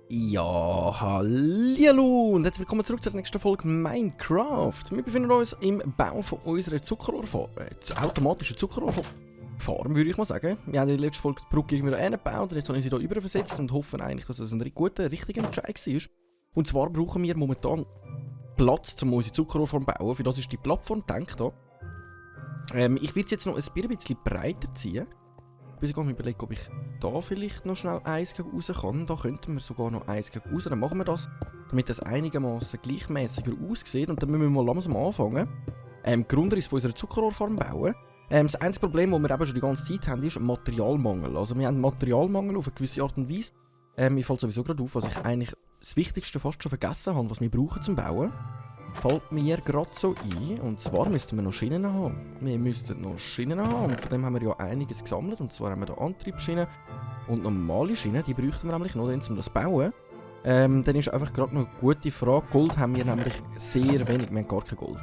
Ja, hallihallo und herzlich willkommen zurück zur nächsten Folge Minecraft. Wir befinden uns im Bau von unserer automatischen Zuckerrohrfarm, würde ich mal sagen. Wir haben in der letzten Folge die Brücke irgendwie gebaut und jetzt habe ich sie hier überversetzt und hoffen eigentlich, dass es ein guter, richtiger Entscheid war. Und zwar brauchen wir momentan Platz, um unsere Zuckerrohrfarm zu bauen. Für das ist die Plattform gedacht hier. Ich werde es jetzt noch ein bisschen breiter ziehen. Ich bin überlegen, ob ich da vielleicht noch schnell eins gegen raus kann. Da könnten wir sogar noch eins gegen raus. Dann machen wir das, damit das einigermaßen gleichmäßiger aussieht. Und dann müssen wir mal langsam anfangen. Grundriss von unserer Zuckerrohrfarm bauen. Das einzige Problem, das wir eben schon die ganze Zeit haben, ist Materialmangel. Also wir haben Materialmangel auf eine gewisse Art und Weise. Mir fällt sowieso gerade auf, was ich eigentlich das Wichtigste fast schon vergessen habe, was wir brauchen zum Bauen. Fällt mir gerade so ein. Und zwar müssten wir noch Schienen haben. Wir müssten noch Schienen haben. Und von dem haben wir ja einiges gesammelt. Und zwar haben wir da Antriebsschienen und normale Schienen. Die bräuchten wir nämlich noch, um das zu bauen. Dann ist einfach gerade noch eine gute Frage. Gold haben wir nämlich sehr wenig. Wir haben gar kein Gold.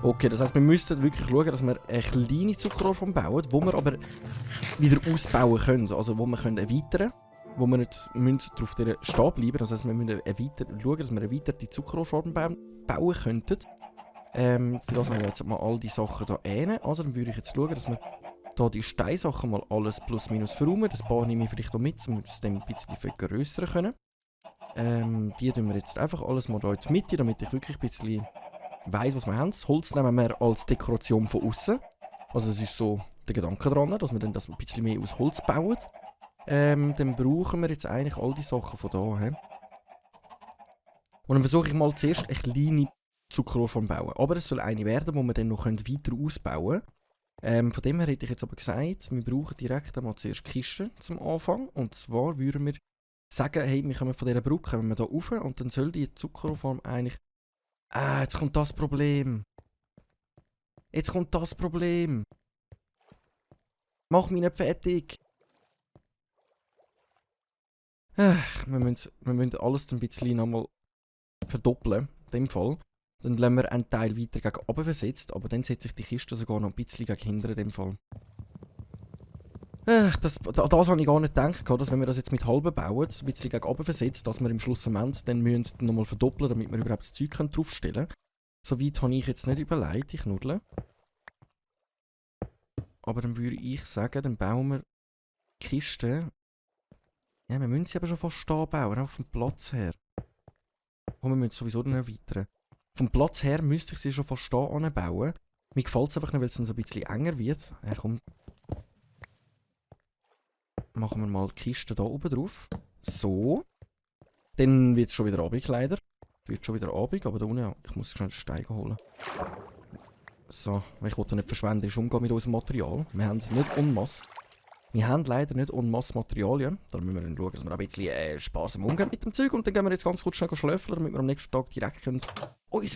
Okay, das heisst, wir müssten wirklich schauen, dass wir eine kleine Zuckerrohrfarm bauen, die wir aber wieder ausbauen können. Also wo wir erweitern können. Wo wir nicht darauf stehen bleiben. Das heisst, wir müssen schauen, dass wir eine erweiterte Zuckerrohrfarm bauen könnten. Für das haben wir jetzt mal all die Sachen hier hin. Also dann würde ich jetzt schauen, dass wir hier die Steinsachen mal alles plus minus verräumen. Das paar nehme ich vielleicht noch mit, damit wir es dann ein bisschen vergrößern können. Die tun wir jetzt einfach alles mal hier in die Mitte, damit ich wirklich ein bisschen weiss, was wir haben. Das Holz nehmen wir als Dekoration von außen. Also das ist so der Gedanke daran, dass wir dann das ein bisschen mehr aus Holz bauen. Dann brauchen wir jetzt eigentlich all die Sachen von da. He? Und dann versuche ich mal zuerst eine kleine Zuckerrohrfarm zu bauen. Aber es soll eine werden, die wir dann noch weiter ausbauen können. Von dem her hätte ich jetzt aber gesagt, wir brauchen direkt einmal zuerst Kisten zum Anfang. Und zwar würden wir sagen, hey, wir kommen von dieser Brücke, kommen wir da rauf und dann soll die Zuckerrohrfarm eigentlich... jetzt kommt das Problem. Mach mich nicht fertig. Wir müssen alles ein bisschen nochmal verdoppeln, in dem Fall. Dann lassen wir einen Teil weiter gegen oben versetzt, aber dann setze ich die Kiste sogar noch ein bisschen gegen hinten, in dem Fall. Das habe ich gar nicht gedacht, dass wenn wir das jetzt mit halben bauen, ein bisschen gegen oben versetzt, dass wir im Schluss am Ende dann müssen nochmal verdoppeln, damit wir überhaupt das Zeug draufstellen können. So weit habe ich jetzt nicht überlegt, ich nudle. Aber dann würde ich sagen, dann bauen wir die Kiste. Ja, wir müssen sie aber schon fast stehen bauen, auch vom Platz her. Und wir müssen sowieso dann erweitern. Vom Platz her müsste ich sie schon fast stehen anbauen. Mir gefällt es einfach nicht, weil es dann so ein bisschen enger wird. Ja, komm. Machen wir mal die Kiste hier oben drauf. So. Dann wird es schon wieder Abend, leider. Wird schon wieder Abend, aber da unten, ja, ich muss schnell den Stein holen. So, ich wollte nicht verschwenderisch umgehen mit unserem Material. Wir haben es nicht en masse. Wir haben leider nicht en masse Materialien. Da müssen wir dann schauen, dass wir ein bisschen sparsam umgehen mit dem Zeug. Und dann gehen wir jetzt ganz kurz schnell schlöfeln, damit wir am nächsten Tag direkt uns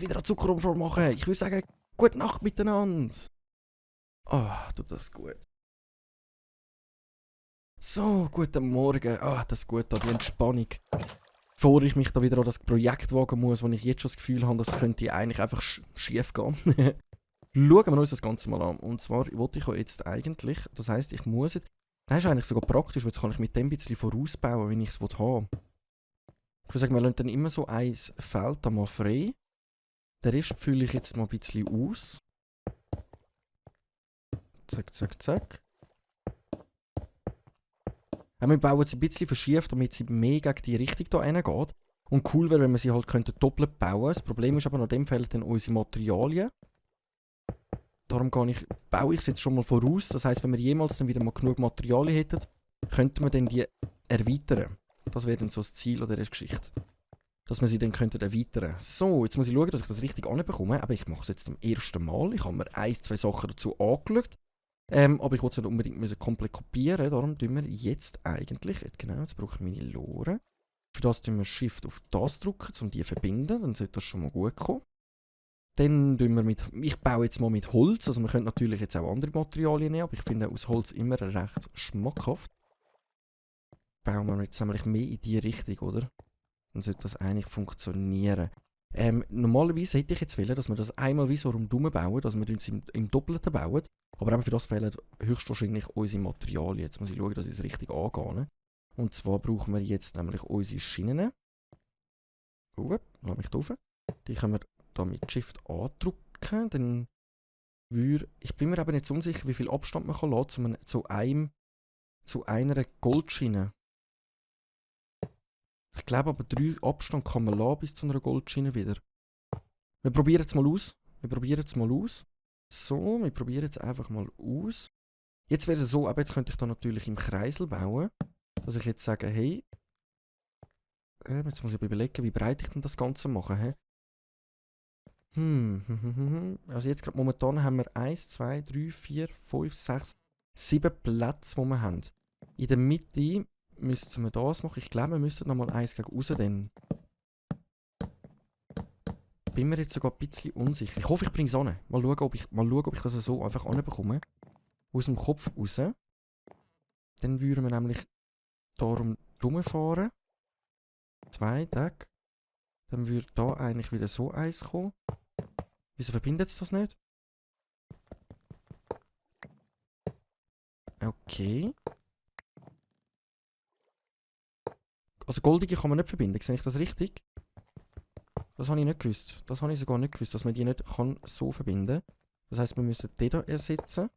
wieder eine Zuckerrohrfarm machen können. Ich würde sagen, gute Nacht miteinander. Tut das gut. So, guten Morgen. Das ist gut, die Entspannung. Bevor ich mich da wieder an das Projekt wagen muss, wo ich jetzt schon das Gefühl habe, das könnte eigentlich einfach schief gehen. Schauen wir uns das Ganze mal an. Und zwar wollte ich jetzt eigentlich, das heisst, ich muss jetzt... Das ist eigentlich sogar praktisch, weil jetzt kann ich mit dem ein bisschen vorausbauen, wenn ich es haben will. Ich würde sagen, wir lassen dann immer so ein Feld da mal frei. Den Rest fülle ich jetzt mal ein bisschen aus. Zack, zack, zack. Ja, wir bauen sie ein bisschen verschieft, damit sie mehr gegen die Richtung hier hingeht. Und cool wäre, wenn wir sie halt doppelt bauen könnten. Das Problem ist aber, nach dem fehlen dann unsere Materialien. Darum baue ich es jetzt schon mal voraus. Das heisst, wenn wir jemals dann wieder mal genug Materialien hätten, könnten wir dann die erweitern. Das wäre dann so das Ziel dieser Geschichte. Dass wir sie dann erweitern könnten. So, jetzt muss ich schauen, dass ich das richtig anbekomme. Aber ich mache es jetzt zum ersten Mal. Ich habe mir 1-2 Sachen dazu angeschaut. Aber ich wollte es nicht unbedingt komplett kopieren. Darum tun wir jetzt eigentlich, genau, jetzt brauche ich meine Lore. Für das drücken wir Shift auf das drücken, um die zu verbinden. Dann sollte das schon mal gut kommen. Dann tun wir ich baue jetzt mal mit Holz. Also wir können natürlich jetzt auch andere Materialien nehmen, aber ich finde aus Holz immer recht schmackhaft. Bauen wir jetzt nämlich mehr in die Richtung, oder? Dann sollte das eigentlich funktionieren. Normalerweise hätte ich jetzt wollen, dass wir das einmal wie so rundherum bauen, dass wir uns im Doppelten bauen. Aber eben für das fehlen höchstwahrscheinlich unsere Materialien. Jetzt muss ich schauen, dass ich es richtig angehe. Ne? Und zwar brauchen wir jetzt nämlich unsere Schienen. Lass mich drauf. Die können wir da mit Shift andrücken. Dann ich bin mir eben nicht so unsicher, wie viel Abstand man kann lassen zu einer Goldschiene. Ich glaube aber 3 Abstand kann man lassen bis zu einer Goldschiene wieder. Wir probieren es mal aus. So, wir probieren es einfach mal aus. Jetzt wäre es so, aber jetzt könnte ich da natürlich im Kreisel bauen. Dass ich jetzt sage, hey, jetzt muss ich überlegen, wie breit ich denn das Ganze mache. He? Also jetzt gerade momentan haben wir 1, 2, 3, 4, 5, 6, 7 Plätze, die wir haben. In der Mitte müssten wir das machen. Ich glaube, wir müssten nochmal eins gegen raus, dann bin mir jetzt sogar ein bisschen unsicher. Ich hoffe, ich bringe es an. Mal schauen, ob ich das so einfach anbekomme. Aus dem Kopf raus. Dann würden wir nämlich darum rumfahren. 2 Tage. Dann würde da eigentlich wieder so eins kommen. Wieso verbindet es das nicht? Okay. Also goldige kann man nicht verbinden, sehe ich das richtig? Das habe ich nicht gewusst. Das habe ich sogar nicht gewusst, dass man die nicht kann so verbinden kann. Das heisst, wir müssen den hier ersetzen.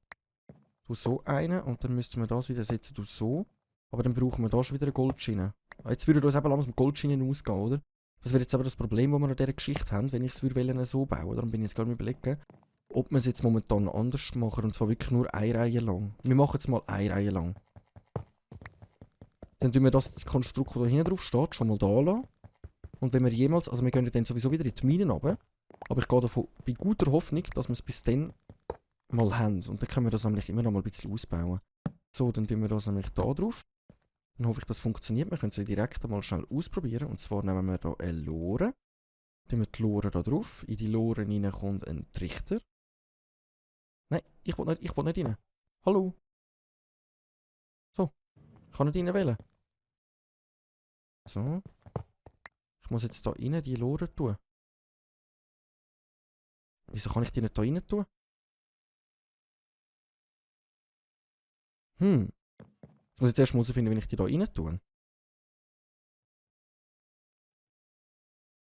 Du so einen und dann müssten wir das wieder ersetzen, du so. Aber dann brauchen wir da schon wieder eine Goldschiene. Jetzt würde uns eben langsam Goldschienen ausgehen, oder? Das wäre jetzt aber das Problem, das wir an dieser Geschichte haben, wenn ich es so bauen würde. Darum bin ich jetzt gerade überlegen, ob wir es jetzt momentan anders machen. Und zwar wirklich nur eine Reihe lang. Wir machen es mal eine Reihe lang. Dann tun wir das Konstrukt, das da hinten drauf steht, schon mal da lassen. Und wenn wir jemals, also wir gehen dann sowieso wieder in die Minen runter. Aber ich gehe davon bei guter Hoffnung, dass wir es bis dann mal haben. Und dann können wir das nämlich immer noch mal ein bisschen ausbauen. So, dann tun wir das nämlich da drauf. Dann hoffe ich, das funktioniert. Wir können es direkt mal schnell ausprobieren. Und zwar nehmen wir hier eine Lore. Dann tun wir die Lore da drauf. In die Lore rein kommt ein Trichter. Nein, ich will nicht rein. Hallo. So. Ich kann nicht rein wählen. So. Ich muss jetzt hier rein die Lore tun. Wieso kann ich die nicht hier rein tun? Ich muss jetzt erst herausfinden, wie ich die hier rein tue.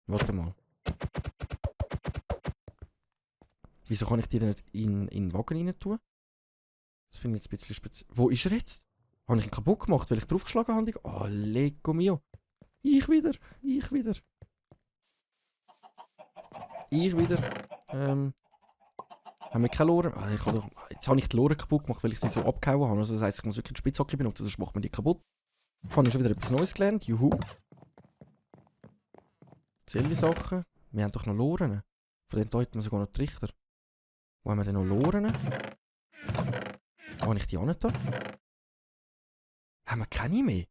Warte mal. Wieso kann ich die nicht in den Wagen rein tun? Das finde ich jetzt ein bisschen speziell. Wo ist er jetzt? Habe ich ihn kaputt gemacht, weil ich draufgeschlagen habe? Oh, Lecco mio. Ich wieder. Haben wir keine Lore? Jetzt habe ich die Lore kaputt gemacht, weil ich sie so abgehauen habe. Also das heisst, ich muss wirklich eine Spitzhacke benutzen, sonst macht man die kaputt. Jetzt habe ich schon wieder etwas Neues gelernt. Juhu. Zähle Sachen. Wir haben doch noch Loren. Von denen hätten wir sogar noch Trichter. Wo haben wir denn noch Loren? Wo habe ich die auch nicht da? Haben wir keine mehr?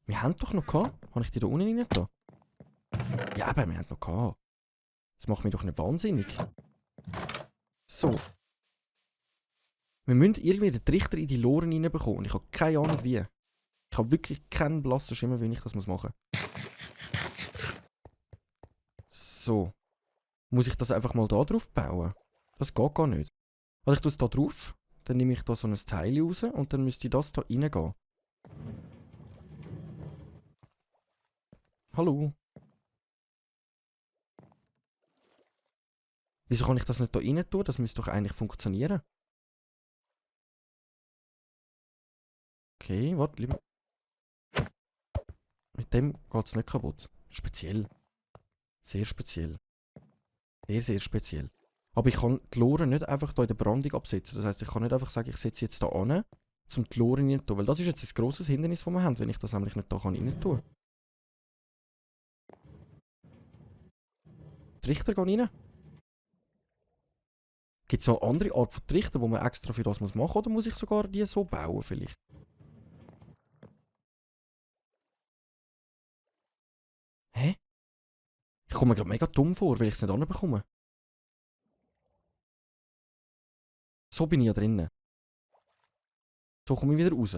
Wir haben doch noch gehabt. Habe ich die da unten rein da? Ja, aber wir haben noch gehabt. Das macht mich doch nicht wahnsinnig. So. Wir müssen irgendwie den Trichter in die Loren reinbekommen. Und ich habe keine Ahnung wie. Ich habe wirklich keinen blassen Schimmer, wie ich das machen muss. So. Muss ich das einfach mal da drauf bauen? Das geht gar nicht. Also ich tue es da drauf. Dann nehme ich da so ein Teil raus. Und dann müsste das da reingehen. Hallo. Wieso kann ich das nicht da rein tun? Das müsste doch eigentlich funktionieren. Okay, warte, lieber. Mit dem geht es nicht kaputt. Speziell. Sehr speziell. Sehr, sehr speziell. Aber ich kann die Lore nicht einfach hier in der Brandung absetzen. Das heisst, ich kann nicht einfach sagen, ich setze jetzt da an, um die Lore rein zu tun. Weil das ist jetzt ein grosses Hindernis, das wir haben, wenn ich das nämlich nicht da rein tun kann. Trichter gehen rein. Gibt es noch eine andere Art von Trichter, die man extra für das machen muss? Oder muss ich sogar die so bauen vielleicht? Hä? Ich komme mir gerade mega dumm vor, weil ich es nicht anbekomme. So bin ich ja drinnen. So komme ich wieder raus.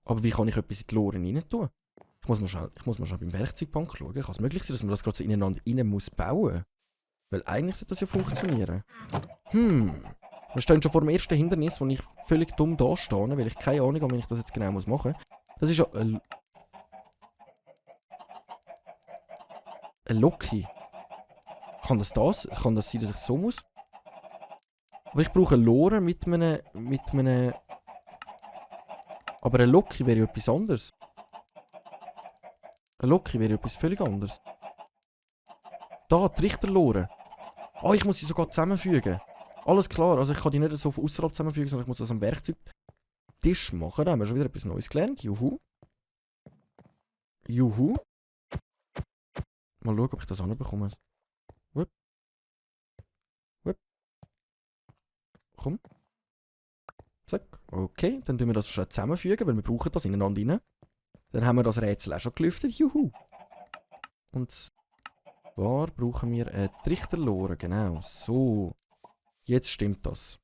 Aber wie kann ich etwas in die Lore rein tun? Ich muss mal schnell beim Werkzeugbank schauen. Kann es möglich sein, dass man das gerade so ineinander rein muss bauen? Weil eigentlich sollte das ja funktionieren. Wir stehen schon vor dem ersten Hindernis, wo ich völlig dumm da stehe, weil ich keine Ahnung habe, wie ich das jetzt genau machen muss. Das ist ja eine Loki. Kann das sein, dass ich so muss? Aber ich brauche einen Loren mit einem... Aber ein Loki wäre ja etwas anderes. Ein Loki wäre ja etwas völlig anderes. Da, die Richterloren. Ah, ich muss sie sogar zusammenfügen. Alles klar, also ich kann die nicht so von außerhalb zusammenfügen, sondern ich muss das am Werkzeugtisch machen. Da haben wir schon wieder etwas Neues gelernt. Juhu. Juhu. Mal schauen, ob ich das anbekomme. Wupp. Wupp. Komm. Zack. Okay, dann tun wir das schon zusammenfügen, weil wir brauchen das ineinander rein. Dann haben wir das Rätsel auch schon gelüftet. Juhu. Und zwar brauchen wir eine Trichterlore, genau. So. Jetzt stimmt das.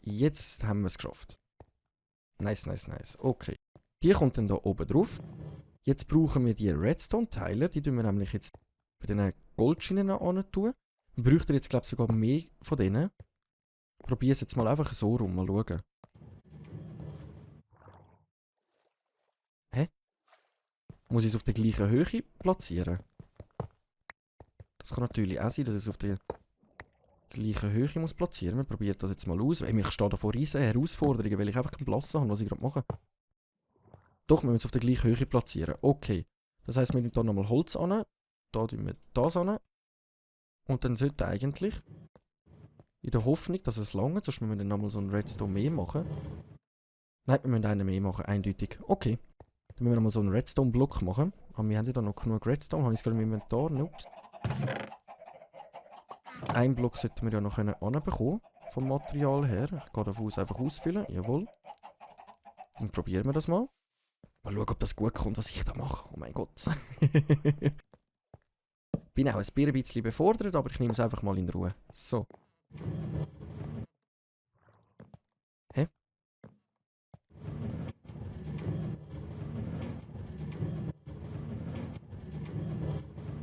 Jetzt haben wir es geschafft. Nice, nice, nice. Okay. Die kommt dann da oben drauf. Jetzt brauchen wir die Redstone-Teile. Die tun wir nämlich jetzt bei diesen Goldschienen an tun. Wir bräuchten jetzt, glaube ich, sogar mehr von denen. Ich probiere es jetzt mal einfach so rum. Mal schauen. Hä? Muss ich es auf der gleichen Höhe platzieren? Das kann natürlich auch sein, dass ich es auf der gleichen Höhe muss platzieren. Wir probieren das jetzt mal aus. Ich stehe da vor riesen Herausforderungen, weil ich einfach keinen Platz habe, was ich gerade mache. Doch, wir müssen es auf der gleichen Höhe platzieren. Okay. Das heisst, wir nehmen hier nochmal Holz an. Da tun wir das an. Und dann sollte eigentlich, in der Hoffnung, dass es lange, sonst müssen wir dann nochmal so einen Redstone mehr machen. Nein, wir müssen einen mehr machen, eindeutig. Okay. Dann müssen wir nochmal so einen Redstone-Block machen. Aber wir haben ja da noch genug Redstone. Habe ich es gerade im Inventar? Ups. Einen Block sollten wir ja noch anbekommen. Vom Material her. Ich gehe davon aus, einfach ausfüllen. Jawohl. Dann probieren wir das mal. Mal schauen, ob das gut kommt, was ich da mache. Oh mein Gott. Bin auch ein bisschen befordert, aber ich nehme es einfach mal in Ruhe. So. Hä?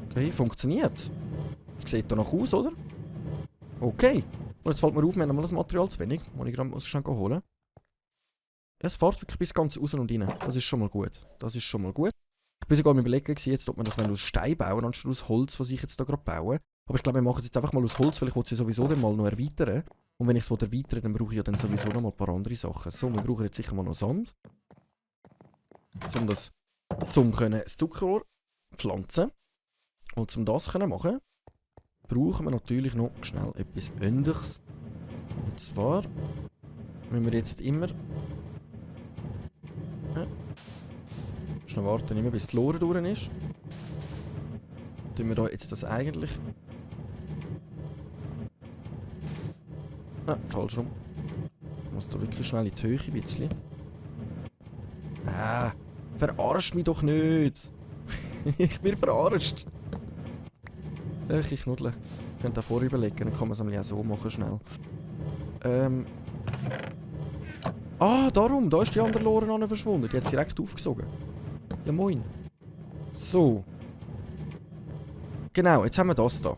Okay, funktioniert. Sieht da noch aus, oder? Okay. Und jetzt fällt mir auf, wir haben mal das Material zu wenig, das ich gerade schnell holen muss. Es fährt wirklich bis ganz raus und rein. Das ist schon mal gut. Das ist schon mal gut. Ich bin sogar am Überlegen, jetzt, ob man das aus Stein bauen, anstatt aus Holz, was ich jetzt da gerade baue. Aber ich glaube, wir machen es jetzt einfach mal aus Holz, weil ich sie sowieso dann mal noch erweitern. Und wenn ich es erweitere, dann brauche ich ja dann sowieso noch mal ein paar andere Sachen. So, wir brauchen jetzt sicher mal noch Sand. Um das Zuckerrohr pflanzen. Und um das zu machen, brauchen wir natürlich noch schnell etwas Ähnliches. Und zwar müssen wir jetzt immer... Schnell warten, immer bis die Lore durch ist. Tun wir da jetzt das eigentlich... falsch rum. Ich muss da wirklich schnell in die Höhe ein bisschen. Verarsch mich doch nicht! Ich bin verarscht! Ich knuddle. Ich könnte da vorher überlegen, dann kann man es auch so machen, schnell. Darum, da ist die andere Lore verschwunden. Die hat es direkt aufgesogen. Ja, moin. So. Genau, jetzt haben wir das da.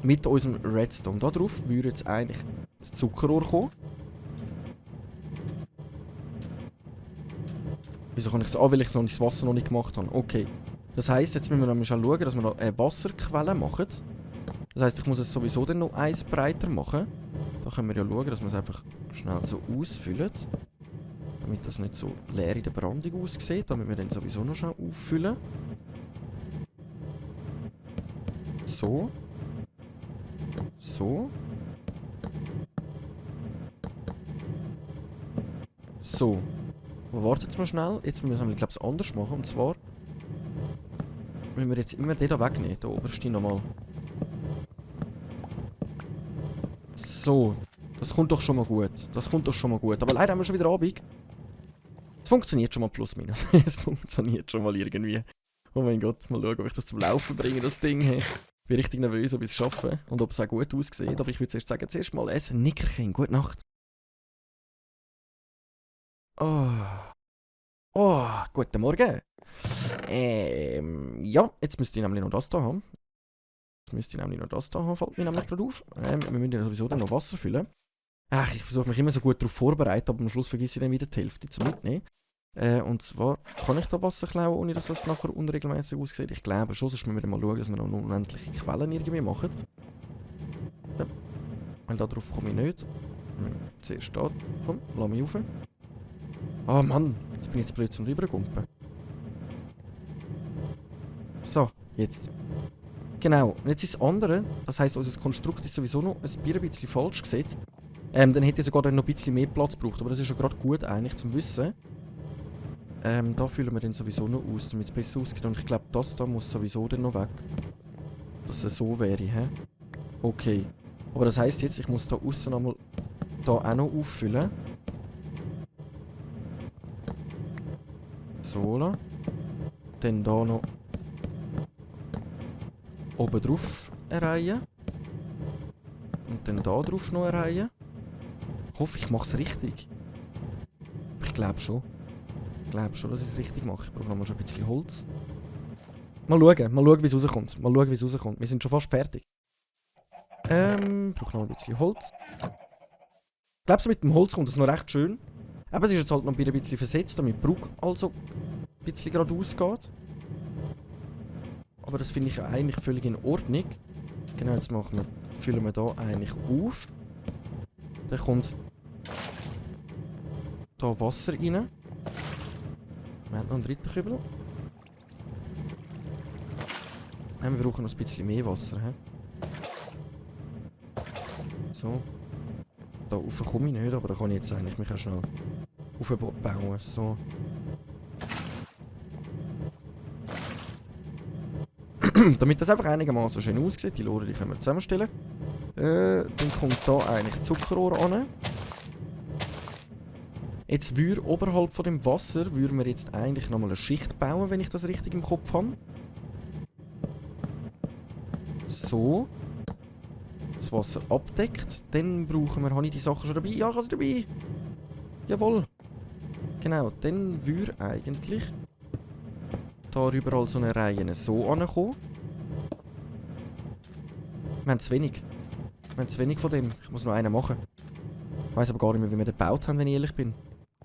Mit unserem Redstone. Da drauf würde jetzt eigentlich das Zuckerrohr kommen. Wieso kann ich es weil ich das Wasser noch nicht gemacht habe? Okay. Das heisst, jetzt müssen wir nämlich auch schauen, dass wir da eine Wasserquelle machen. Das heisst, ich muss es sowieso dann noch eins breiter machen. Da können wir ja schauen, dass wir es einfach schnell so ausfüllen. Damit das nicht so leer in der Brandung aussieht. Damit wir dann sowieso noch schnell auffüllen. So. So. So. Aber wartet jetzt mal schnell. Jetzt müssen wir, glaube ich, es anders machen. Und zwar müssen wir jetzt immer den da wegnehmen. Der oberste nochmal. So. Das kommt doch schon mal gut. Das kommt doch schon mal gut. Aber leider haben wir schon wieder Abend. Es funktioniert schon mal plus minus. Es funktioniert schon mal irgendwie. Oh mein Gott, mal schauen, ob ich das zum Laufen bringe, das Ding. Ich bin richtig nervös, ob ich es schaffe und ob es auch gut aussieht. Aber ich würde zuerst sagen, zuerst mal ein Nickerchen. Gute Nacht. Oh. Oh, guten Morgen. Ja, jetzt müsste ich nämlich noch das da haben. Fällt mir nämlich gerade auf. Wir müssen ja sowieso dann noch Wasser füllen. Ach, ich versuche mich immer so gut darauf vorzubereiten, aber am Schluss vergesse ich dann wieder die Hälfte zum Mitnehmen. Und zwar, kann ich da Wasser klauen, ohne dass das nachher unregelmäßig aussieht? Ich glaube schon, sonst müssen wir mal schauen, dass wir noch unendliche Quellen irgendwie machen. Ja. Weil darauf komme ich nicht. Zuerst da. Komm, lass mich rauf. Ah Mann, jetzt bin ich blöd zum Rübergumpen. So, jetzt. Genau, und jetzt ist das andere, das heisst, unser Konstrukt ist sowieso noch ein bisschen falsch gesetzt. Dann hätte ich sogar dann noch ein bisschen mehr Platz gebraucht, aber das ist ja gerade gut eigentlich zum Wissen. Da füllen wir dann sowieso noch aus, damit es besser aussieht. Und ich glaube, das da muss sowieso dann noch weg. Dass es so wäre, hä? Okay. Aber das heisst jetzt, ich muss da außen einmal da auch noch auffüllen. So, dann da noch oben drauf eine Reihe. Und dann da drauf noch eine Reihe. Ich hoffe, ich mache es richtig. Ich glaube schon. Ich glaube schon, dass ich es richtig mache. Ich brauche nochmal schon ein bisschen Holz. Mal schauen, wie es rauskommt. Wir sind schon fast fertig. Ich brauche noch ein bisschen Holz. Ich glaube, so mit dem Holz kommt es noch recht schön. Aber es ist jetzt halt noch ein bisschen versetzt, damit die Brücke also ein bisschen geradeaus geht. Aber das finde ich eigentlich völlig in Ordnung. Genau, jetzt füllen wir da eigentlich auf. Dann kommt da Wasser rein. Wir haben noch einen dritten Kübel. Wir brauchen noch ein bisschen mehr Wasser. He? So. Da rauf komme ich nicht, aber da kann ich jetzt eigentlich mich auch schnell aufbauen. So. Damit das einfach einigermaßen schön aussieht, die Lore, die können wir zusammenstellen. Dann kommt da eigentlich das Zuckerrohr an. Jetzt würde oberhalb von dem Wasser würden wir jetzt eigentlich nochmal eine Schicht bauen, wenn ich das richtig im Kopf habe. So. Das Wasser abdeckt. Dann brauchen wir... Habe ich die Sachen schon dabei? Ja, ich habe sie dabei. Jawohl. Genau, dann würde eigentlich da überall so eine Reihe so ankommen. Wir haben zu wenig. Von dem. Ich muss noch einen machen. Ich weiss aber gar nicht mehr, wie wir den gebaut haben, wenn ich ehrlich bin.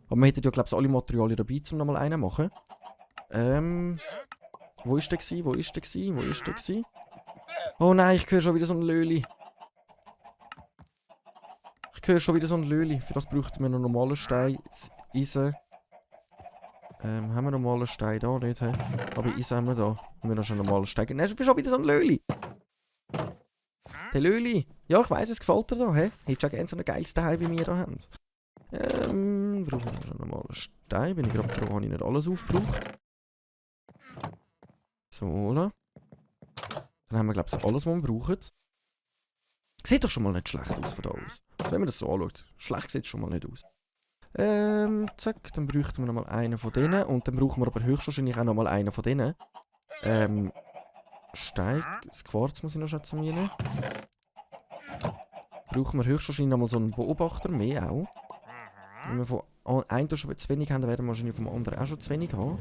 Aber wir hätten ja, glaube ich, alle Materialien dabei, um nochmal einen zu machen. Wo ist der gsi? Oh nein, ich höre schon wieder so ein Löli. Für das bräuchten wir noch normalen Stein, Eisen. Haben wir normalen Stein da? Nicht, hä? Aber Eisen haben wir da. Haben wir noch schon normalen Stein? Nein, ist schon wieder so ein Löli. Der Löli. Ja, ich weiss, es gefällt dir da, hä? Hättest du auch gerne so ein geiles Teil wie wir da haben. Brauchen wir schon einen normalen Stein. Bin ich gerade froh, habe ich nicht alles aufgebraucht. So, Dann haben wir, glaube ich, alles, was wir brauchen. Sieht doch schon mal nicht schlecht aus von da aus. Also, wenn man das so anschaut. Schlecht sieht es schon mal nicht aus. Zack, dann bräuchten wir nochmal einen von denen. Und dann brauchen wir aber höchstwahrscheinlich auch nochmal einen von denen. Stein, das Quarz muss ich noch schnell zu mir nehmen. Brauchen wir höchstwahrscheinlich nochmal so einen Beobachter mehr auch. Wenn wir von einem schon zu wenig haben, dann werden wir wahrscheinlich vom anderen auch schon zu wenig haben.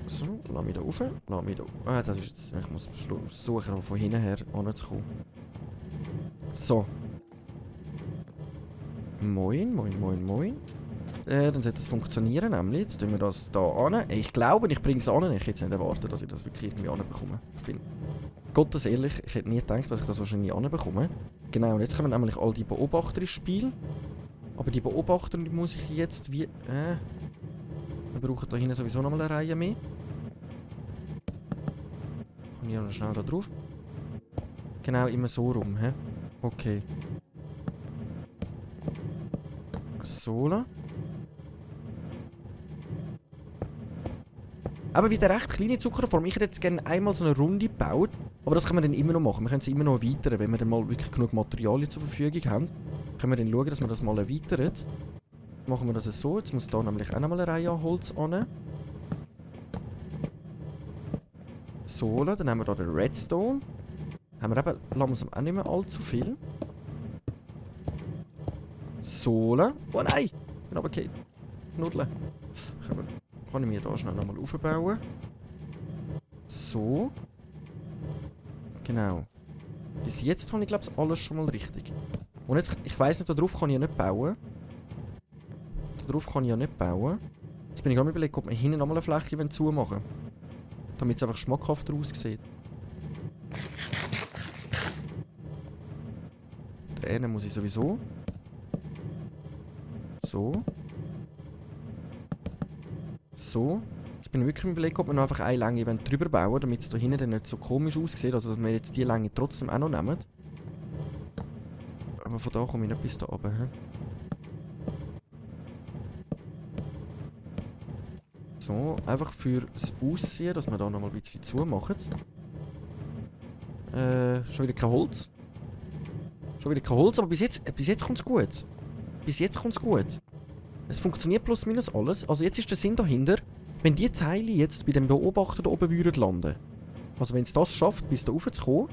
So, lass mich da rauf. Das ist jetzt... Ich muss versuchen, von hinten her anzukommen. So. Moin. Dann sollte das funktionieren, nämlich. Jetzt tun wir das da an. Ich glaube, ich bringe es an. Ich hätte jetzt nicht erwartet, dass ich das wirklich irgendwie anbekomme. Ich bin Gottes ehrlich, ich hätte nie gedacht, dass ich das wahrscheinlich anbekomme. Genau, und jetzt kommen nämlich all die Beobachter ins Spiel. Aber die Beobachter, die muss ich jetzt wie... Wir brauchen da hinten sowieso nochmal eine Reihe mehr. Kann ich noch schnell da drauf. Genau, immer so rum, hä? Okay. So. Aber wieder recht kleine Zuckerform. Ich hätte jetzt gerne einmal so eine Runde gebaut. Aber das können wir dann immer noch machen. Wir können es immer noch erweitern. Wenn wir dann mal wirklich genug Materialien zur Verfügung haben, können wir dann schauen, dass wir das mal erweitern. Machen wir das so. Jetzt muss da nämlich auch nochmal eine Reihe an Holz an. So, dann haben wir da den Redstone. Haben wir eben langsam auch nicht mehr allzu viel. So. Oh nein! Ich bin runtergefallen. Nudeln. Kann ich mir da schnell nochmal aufbauen. So. Genau. Bis jetzt habe ich, glaube ich, alles schon mal richtig. Und jetzt, ich weiss nicht, darauf kann ich ja nicht bauen. Darauf kann ich ja nicht bauen. Jetzt bin ich gerade überlegt, ob wir hinten nochmal eine Fläche zumachen wollen. Damit es einfach schmackhafter aussieht. Den muss ich sowieso. So. So. Jetzt bin ich wirklich überlegt, ob wir noch einfach eine Länge drüber bauen, damit es da hinten dann nicht so komisch aussieht. Also, dass wir jetzt die Länge trotzdem auch noch nehmen. Aber von da komme ich nicht bis da oben. He? So, einfach für das Aussehen, dass wir da nochmal ein bisschen zumachen. Schon wieder kein Holz. Schon wieder kein Holz, aber bis jetzt kommt es gut. Bis jetzt kommt es gut. Es funktioniert plus minus alles. Also jetzt ist der Sinn dahinter, wenn die Teile jetzt bei dem Beobachter da oben würden landen, also wenn es das schafft, bis da rauf zu kommen,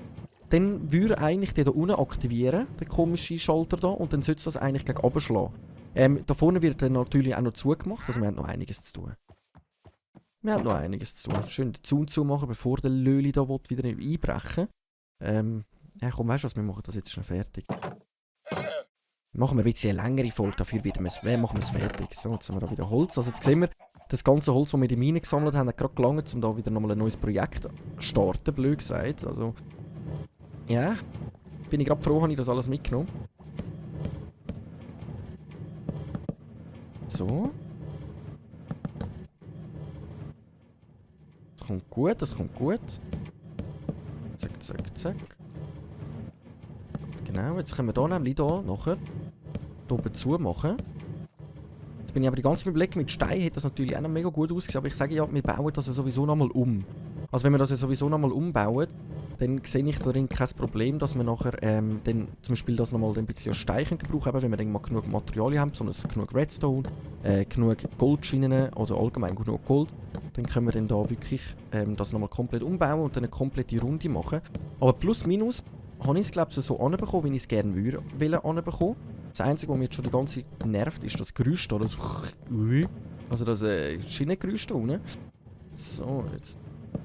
dann würde eigentlich der da unten aktivieren, der komische Schalter da, und dann sollte es das eigentlich gegen oben schlagen. Da vorne wird dann natürlich auch noch zugemacht, also wir haben noch einiges zu tun. Wir haben noch einiges zu tun. Schön den Zaun zumachen, bevor der Löli da wieder einbrechen will. Ja komm, weißt du was, wir machen das jetzt schnell fertig. Machen wir ein bisschen eine längere Folge, dafür machen wir es fertig. So, jetzt haben wir da wieder Holz. Also jetzt sehen wir, das ganze Holz, das wir in die Mine gesammelt haben, hat gerade gelangt, um da wieder nochmal ein neues Projekt zu starten, blöd gesagt. Also, ja, bin ich gerade froh, habe ich das alles mitgenommen. So. Das kommt gut, das kommt gut. Zack, zack, zack. Genau, jetzt können wir hier nämlich nachher hier oben zu machen. Jetzt bin ich aber die ganze Zeit überlegen, mit Stein hätte das natürlich auch noch mega gut ausgesehen, aber ich sage ja, wir bauen das ja sowieso nochmal um. Also wenn wir das ja sowieso nochmal umbauen, dann sehe ich darin kein Problem, dass wir nachher dann zum Beispiel das nochmal ein bisschen als Stein brauchen können, wenn wir dann mal genug Materialien haben, sondern genug Redstone, genug Goldschienen, also allgemein genug Gold. Dann können wir dann da wirklich das nochmal komplett umbauen und dann eine komplette Runde machen. Aber plus minus habe ich es, glaube ich, so anbekommen, wie ich es gerne würde anbekommen. Das Einzige, was mich jetzt schon die ganze Zeit nervt, ist das Geräusch da. Das also das Schienengeräusch da unten. So, jetzt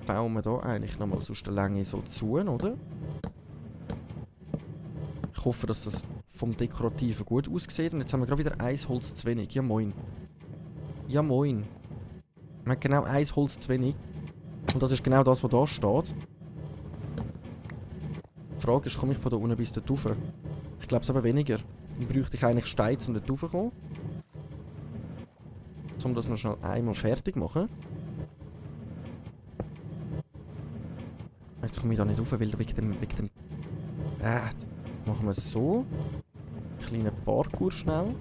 bauen wir da eigentlich nochmal aus der Länge so zu, oder? Ich hoffe, dass das vom Dekorativen gut aussieht. Und jetzt haben wir gerade wieder ein Holz zu wenig. Ja moin. Ja moin. Wir haben genau ein Holz zu wenig. Und das ist genau das, was da steht. Die Frage ist, komme ich von da unten bis dort rauf? Ich glaube es aber weniger. Dann bräuchte ich eigentlich Steine, um dort raufzukommen. Um das noch schnell einmal fertig zu machen. Jetzt komme ich da nicht rauf, weil wegen dem machen wir es so. Kleiner Parkour schnell.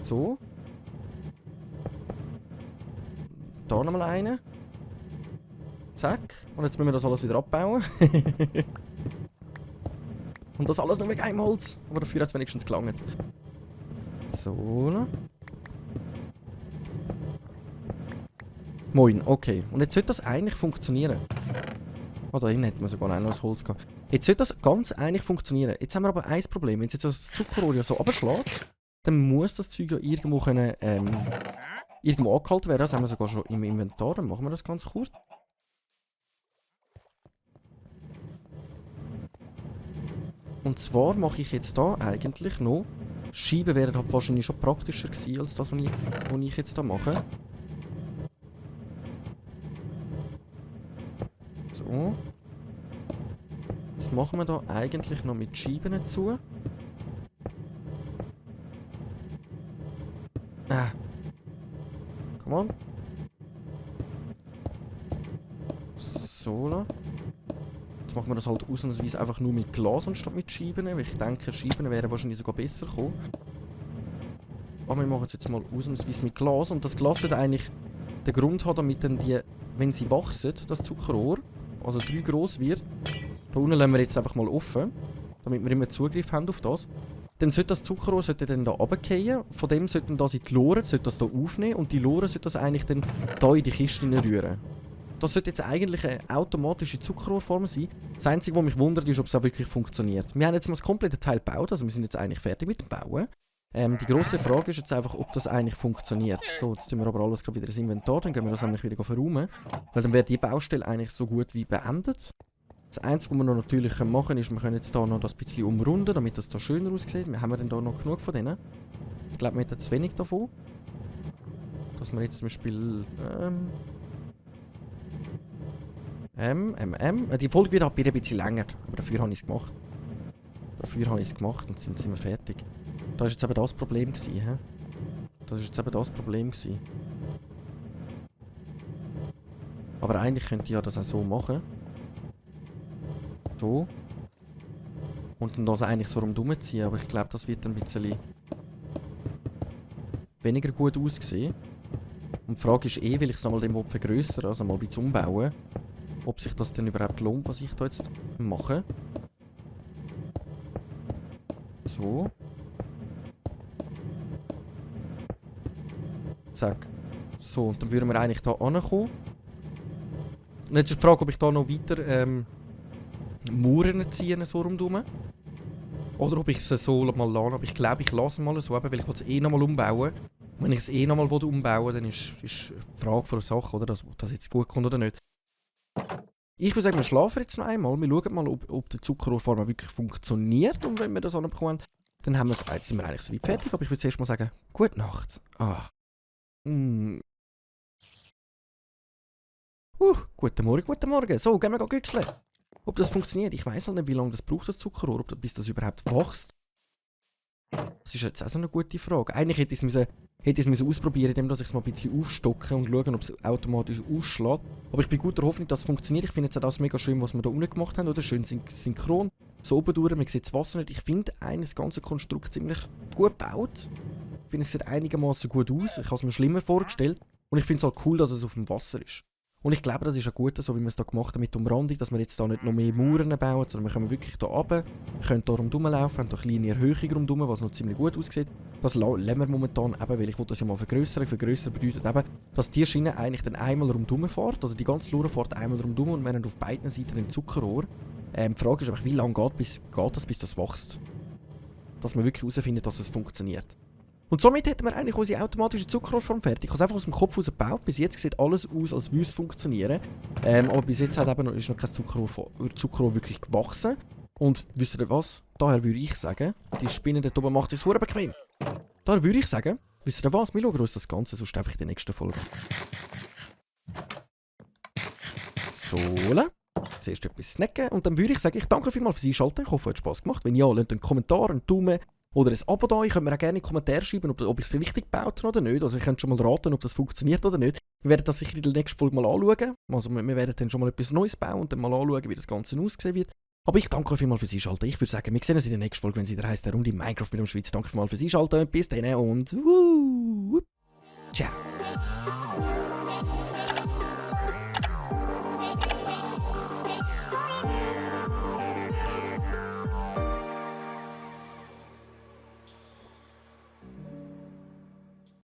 So. Da nochmal einen. Zack. Und jetzt müssen wir das alles wieder abbauen. Und das alles nur wegen einem Holz. Aber dafür hat es wenigstens gelangt. So. Moin, okay. Und jetzt sollte das eigentlich funktionieren. Oh, da hinten hätten wir sogar noch das Holz gehabt. Jetzt sollte das ganz eigentlich funktionieren. Jetzt haben wir aber ein Problem. Wenn jetzt das Zuckerrohr ja so runterschlägt, dann muss das Zeug ja irgendwo können, irgendwo angehalten werden. Das haben wir sogar schon im Inventar. Dann machen wir das ganz kurz. Und zwar mache ich jetzt da eigentlich noch... Scheiben wären halt wahrscheinlich schon praktischer gewesen, als das, was ich jetzt da mache. So. Jetzt machen wir da eigentlich noch mit Scheiben zu. Come on. So. Jetzt machen wir das halt ausnahmsweise einfach nur mit Glas anstatt mit Scheiben, weil ich denke, Scheiben wären wahrscheinlich sogar besser gekommen. Aber wir machen es jetzt mal ausnahmsweise mit Glas. Und das Glas wird eigentlich den Grund haben, damit dann die, wenn sie wachsen, das Zuckerrohr, also 3 gross wird, da unten lassen wir jetzt einfach mal offen, damit wir immer Zugriff haben auf das. Dann sollte das Zuckerrohr dann da runterfallen, von dem sollten das in die Loren, sollte das da aufnehmen und die Loren sollte das eigentlich dann da in die Kiste rühren. Das sollte jetzt eigentlich eine automatische Zuckerrohrform sein. Das Einzige, was mich wundert, ist, ob es auch wirklich funktioniert. Wir haben jetzt mal das komplette Teil gebaut, also wir sind jetzt eigentlich fertig mit dem Bauen. Die grosse Frage ist jetzt einfach, ob das eigentlich funktioniert. So, jetzt tun wir aber alles gerade wieder ins Inventar, dann gehen wir das nämlich wieder verräumen. Weil dann wäre die Baustelle eigentlich so gut wie beendet. Das Einzige, was wir noch natürlich machen können, ist, wir können jetzt hier noch das bisschen umrunden, damit das da schöner aussieht. Wir haben denn da noch genug von denen? Ich glaube, wir hätten zu wenig davon. Dass wir jetzt zum Beispiel... Die Folge wird halt ein bisschen länger, aber dafür habe ich es gemacht. Und sind wir fertig. Das war jetzt eben das Problem gewesen, hä? Aber eigentlich könnte ich ja das auch so machen. So. Und dann das eigentlich so rundherum ziehen, aber ich glaube, das wird ein bisschen weniger gut aussehen. Und die Frage ist weil ich es einmal dem vergrößere, also mal ein bisschen umbauen, ob sich das denn überhaupt lohnt, was ich da jetzt mache. So. Zack. So, und dann würden wir eigentlich da ankommen. Und jetzt ist die Frage, ob ich da noch weiter Mauern ziehe, so rundherum. Oder ob ich es so mal lasse. Aber ich glaube, ich lasse es mal so, weil ich es nochmal umbauen. Und wenn ich es nochmal umbauen will, dann ist die Frage von der Sache, oder, dass das jetzt gut kommt oder nicht. Ich würde sagen, wir schlafen jetzt noch einmal. Wir schauen mal, ob der Zuckerrohrfarmer wirklich funktioniert. Und wenn wir das anbekommen, dann sind wir eigentlich so weit fertig. Aber ich würde zuerst mal sagen, gute Nacht. Guten Morgen. So, gehen wir güchseln. Ob das funktioniert, ich weiss halt nicht, wie lange das braucht, das Zuckerrohr, bis das überhaupt wächst. Das ist jetzt auch so eine gute Frage. Eigentlich hätte ich es ausprobieren, indem ich es mal ein bisschen aufstocke und schaue, ob es automatisch ausschlägt. Aber ich bin guter Hoffnung, dass es funktioniert. Ich finde jetzt auch das mega schön, was wir da unten gemacht haben, oder? Schön synchron. So oben durch, man sieht das Wasser nicht. Ich finde eigentlich das ganze Konstrukt ziemlich gut gebaut. Ich finde, es sieht einigermaßen gut aus. Ich habe es mir schlimmer vorgestellt. Und ich finde es halt cool, dass es auf dem Wasser ist. Und ich glaube, das ist auch gut, so wie wir es hier gemacht haben mit der Umrandung, dass wir jetzt da nicht noch mehr Mauern bauen, sondern wir können wirklich hier runter, wir können hier rumlaufen, haben hier eine kleine Erhöhung rundherum, was noch ziemlich gut aussieht. Das lassen wir momentan eben, weil ich das ja mal vergrößern. Vergrößern bedeutet eben, dass die Schiene eigentlich dann einmal rundherum fährt, also die ganze Lure fährt einmal rundherum und wir haben auf beiden Seiten ein Zuckerrohr. Die Frage ist einfach, wie lange geht das, bis das wächst? Dass wir wirklich herausfinden, dass es funktioniert. Und somit hätten wir eigentlich unsere automatische Zuckerrohrform fertig. Ich habe es einfach aus dem Kopf raus gebaut. Bis jetzt sieht alles aus, als würde es funktionieren. Aber bis jetzt ist noch kein Zuckerrohr wirklich gewachsen. Und wisst ihr was? Daher würde ich sagen, die Spinne dort oben macht es sich sehr bequem. Daher würde ich sagen, wisst ihr was? Wir schauen uns das Ganze sonst einfach in der nächsten Folge. So. Zuerst etwas snacken. Und dann würde ich sagen, ich danke vielmals fürs Einschalten. Ich hoffe, es hat Spass gemacht. Wenn ja, lasst einen Kommentar, einen Daumen oder ein Abo da. Ich könnt mir auch gerne in die Kommentare schreiben, ob ich es richtig gebaut habe oder nicht. Also ich könnt schon mal raten, ob das funktioniert oder nicht. Wir werden das sicher in der nächsten Folge mal anschauen. Also wir werden dann schon mal etwas Neues bauen und dann mal anschauen, wie das Ganze aussehen wird. Aber ich danke euch vielmals fürs Einschalten. Ich würde sagen, wir sehen uns in der nächsten Folge, wenn es wieder heisst, der Runde Minecraft mit dem Schweiz. Danke vielmals fürs Einschalten. Bis dann und ciao.